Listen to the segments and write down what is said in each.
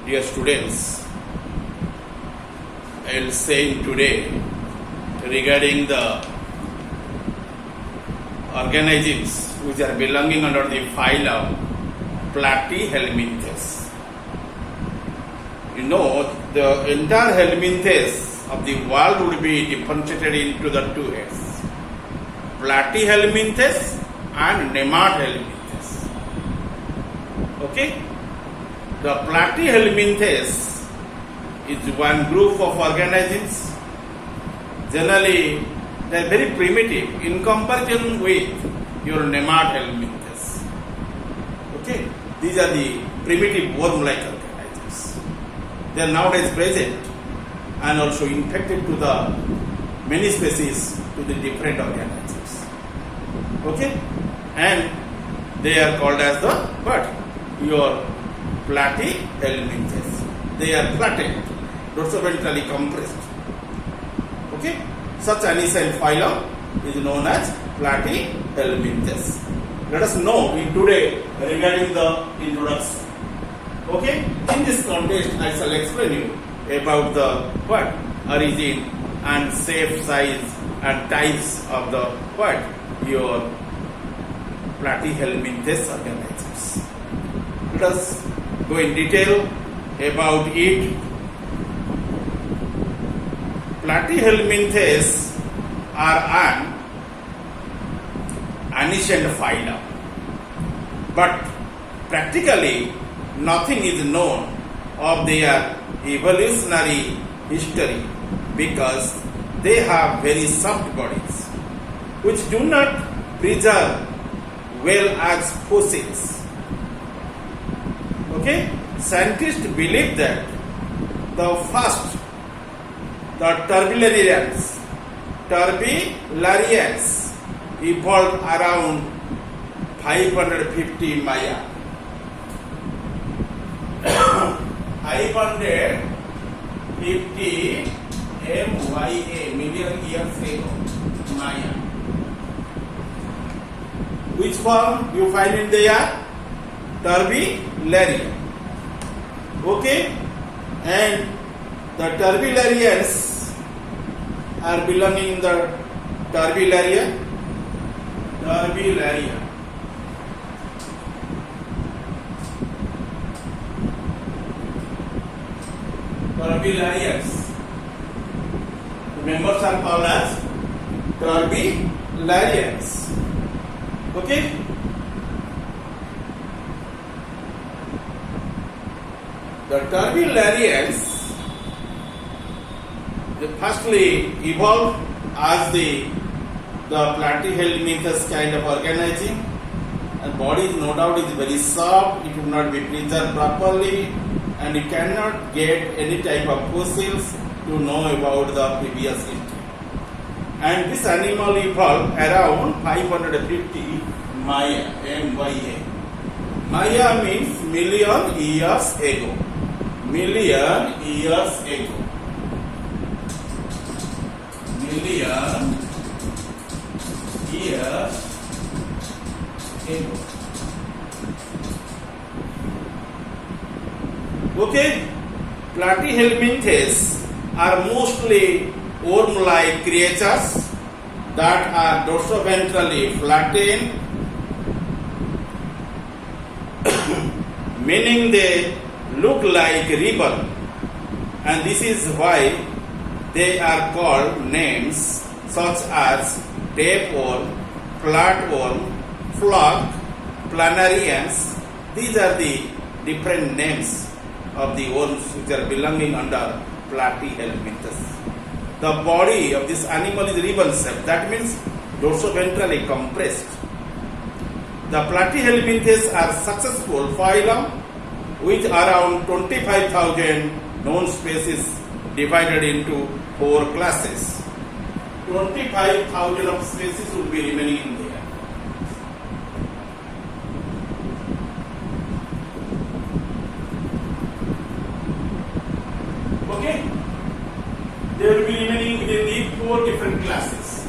Dear students, I will say today regarding the organisms which are belonging under the phylum Platyhelminthes. You know, the entire helminthes of the world would be differentiated into the two heads, Platyhelminthes and Nemathelminthes. Okay? The Platyhelminthes is one group of organisms. Generally, they are very primitive in comparison with your Nemathelminthes. Okay, these are the primitive worm-like organisms. They are nowadays present and also infected to the many species to the different organisms. Okay, and they are called as the what? Your Platyhelminthes. They are flattened, dorsoventrally compressed. Okay, such aniscent phylum is known as Platyhelminthes. Let us know in today regarding the introduction. Okay, in this context, I shall explain you about the what origin and shape, size, and types of the what your Platyhelminthes organisms. Let us go in detail about it. Platyhelminthes are an ancient phylum, but practically nothing is known of their evolutionary history because they have very soft bodies which do not preserve well as fossils. Okay, scientists believe that the first, the Turbillarians evolved around 550 Maya. 550 MYA, million years ago, Maya. Which form you find in there? Turbillarian. Okay, and the Turbillarians are belonging in the Turbillarian. Turbillarians. Members are called as Turbillarians. Okay. The Turbillarians they firstly evolved as the Platyhelminthes kind of organism, and body no doubt is very soft, it will not be preserved properly, and you cannot get any type of fossils to know about the previous history. And this animal evolved around 550 Maya, MYA. Maya means million years ago. Million years ago. Million years ago. Okay, Platyhelminthes are mostly worm-like creatures that are dorsoventrally flattened, meaning they look like ribbon, and this is why they are called names such as tapeworm, flatworm, flock, planarians. These are the different names of the worms which are belonging under Platyhelminthes. The body of this animal is ribbon shaped, that means dorsoventrally compressed. The Platyhelminthes are successful phylum with around 25,000 known species divided into 4 classes. 25,000 of species will be remaining in there. Okay? They will be remaining within the 4 different classes.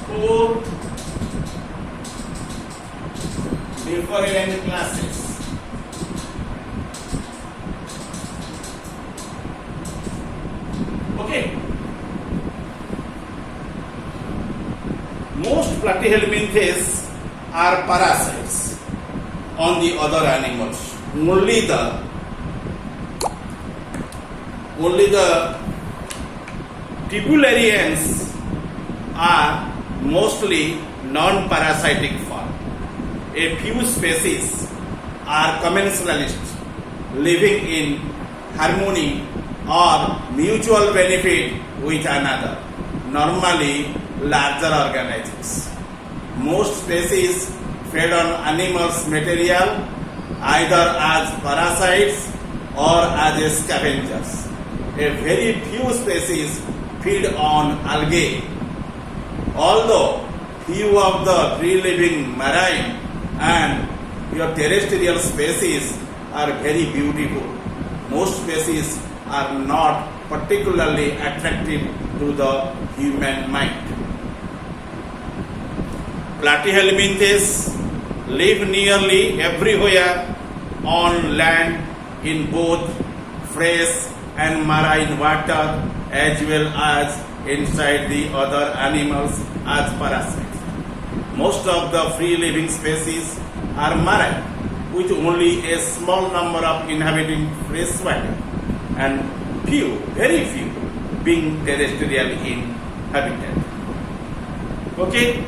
4 different classes. Most platyhelminthes are parasites on the other animals. Only the tubularians are mostly non-parasitic form. A few species are commensalists, living in harmony or mutual benefit with another, normally larger organisms. Most species feed on animals' material either as parasites or as scavengers. A very few species feed on algae. Although few of the free-living marine and your terrestrial species are very beautiful, most species are not particularly attractive to the human mind. Platyhelminthes live nearly everywhere on land in both fresh and marine water, as well as inside the other animals as parasites. Most of the free-living species are marine, with only a small number of inhabiting fresh water and few, very few, being terrestrial in habitat. Okay?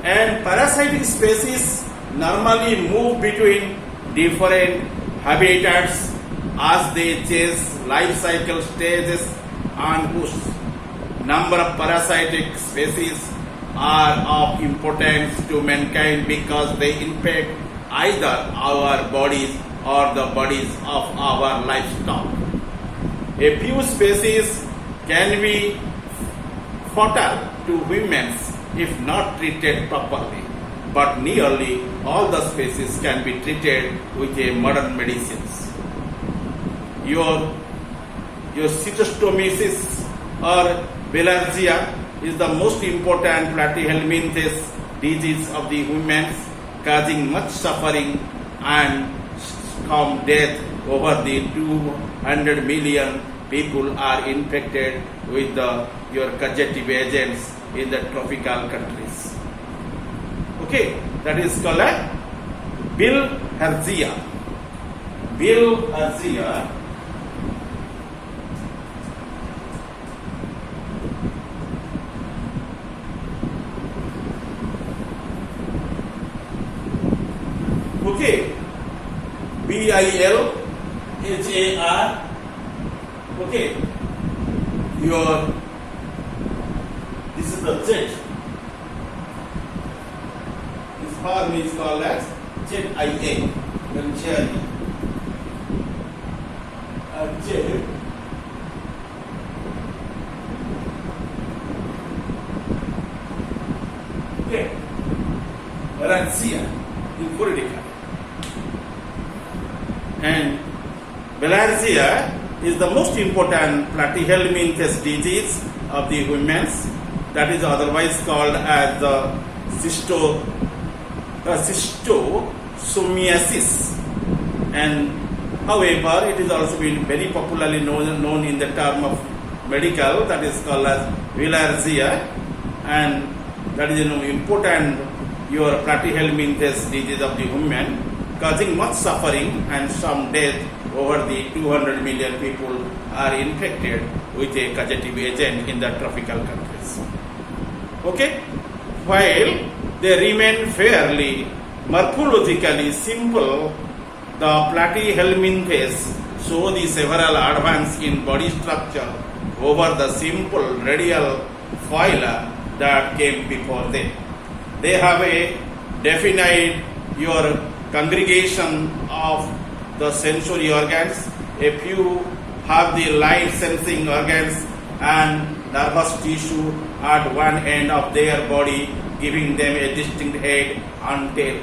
And parasitic species normally move between different habitats as they chase life cycle stages and whose number of parasitic species are of importance to mankind because they infect either our bodies or the bodies of our livestock. A few species can be fatal to humans if not treated properly, but nearly all the species can be treated with a modern medicines. Your cytostomasis or bilharzia is the most important platyhelminthes disease of the humans, causing much suffering and some death. Over the 200 million people are infected with your causative agents in the tropical countries. Okay, that is called a bilharzia. Bilharzia okay, bilhar. Okay, this is the Z. This form is called as ZIA. Then cherry. Z. Okay, Bilharzia in Kurdica. And bilharzia is the most important platyhelminthes disease of the humans, that is otherwise called as the schistosomiasis. And however, it is also been very popularly known in the term of medical, that is called as bilharzia, and that is important your platyhelminthes disease of the human, causing much suffering and some death. Over the 200 million people are infected with a causative agent in the tropical countries. Okay? While they remain fairly morphologically simple, the platyhelminthes show the several advances in body structure over the simple radial phyla that came before them. They have a definite your congregation of the sensory organs. A few have the light sensing organs and nervous tissue at one end of their body, giving them a distinct head and tail.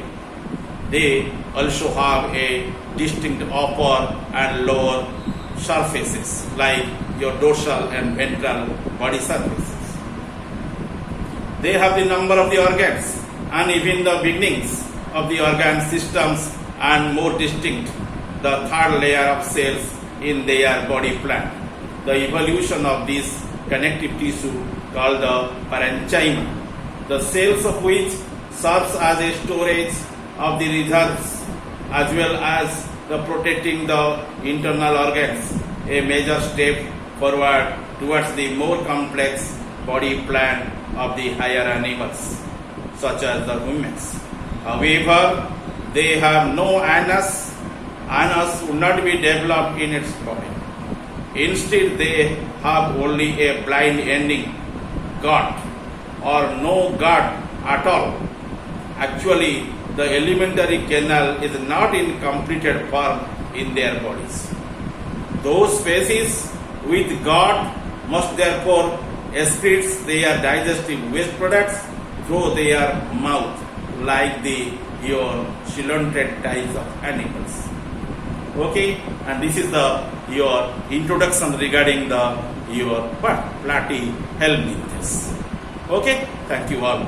They also have a distinct upper and lower surfaces like your dorsal and ventral body surfaces. They have the number of the organs and even the beginnings of the organ systems and more distinct the third layer of cells in their body plan. The evolution of this connective tissue called the parenchyma the cells of which serves as a storage of the reserves as well as the protecting the internal organs, a major step forward towards the more complex body plan of the higher animals, such as the humans. However, they have no anus. Anus would not be developed in its body. Instead, they have only a blind ending, gut, or no gut at all. Actually, the alimentary canal is not in completed form in their bodies. Those species with gut must therefore excrete their digestive waste products through their mouth, like your coelenterate types of animals. Okay, and this is your introduction regarding your platyhelminthes. Okay, thank you all.